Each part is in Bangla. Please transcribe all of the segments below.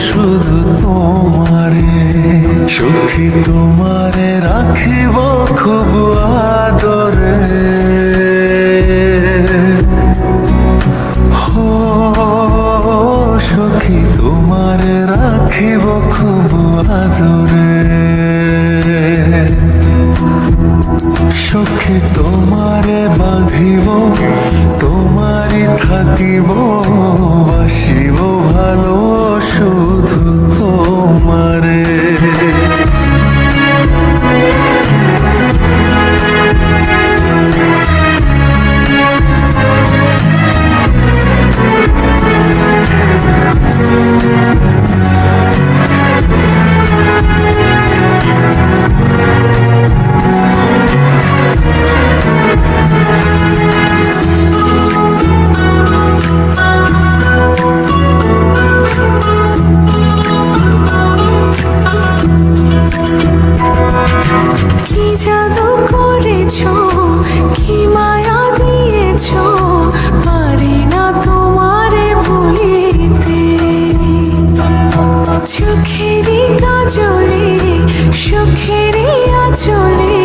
শুধু তোমারে। সখী তোমারে রাখিব খুব আদরে, হো সখী তোমারে রাখিব খুব আদরে। সখী তোমারে বাঁধিব, তোমারই থাকিব, বাসিব ভালো শুধু তোমারে। কি জাদু করেছো, কি মায়া দিয়েছো, পারি না তোমারে ভুলিতে। চোখেরই কাজলে, সুখেরই আঁচলে,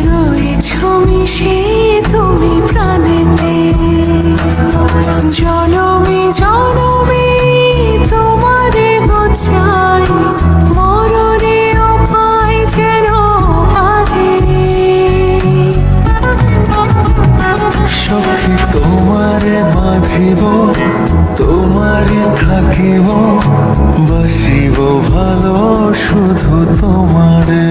রয়েছো মিশে তুমি প্রাণেতে। জনমে জনমে তোমারে গোছাই, মরণেও পাই যেন পারে। সখী তোমারে বাঁধিব, তোমারই থাকিব, বাসিব ভালো শুধু তোমারে।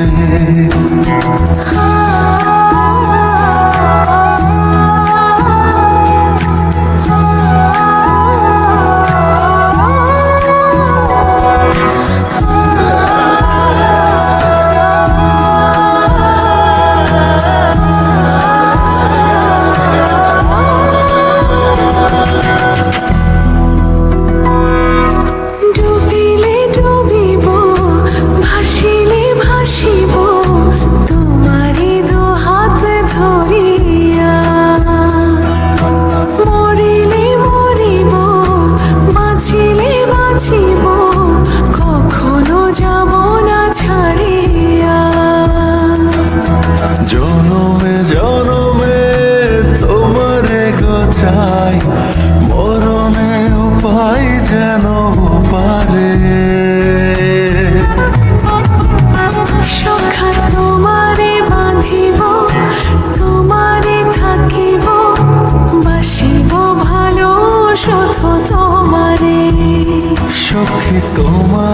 ডুবিলে ডুবিব, ভাসিলে ভাসিব, তোমারই দু হাত ধরিয়া। মরিলে মরিব, বাঁচিলে বাঁচিব, কখনো যাব না ছাড়িয়া। জনমে জনমে তোমারে গোছাই, মরণে উপায় যেন পারে। সখা তোমারে বাঁধিব, তোমারে থাকিব, বাসিব ভালো শুধু তোমারে। সখী তোমার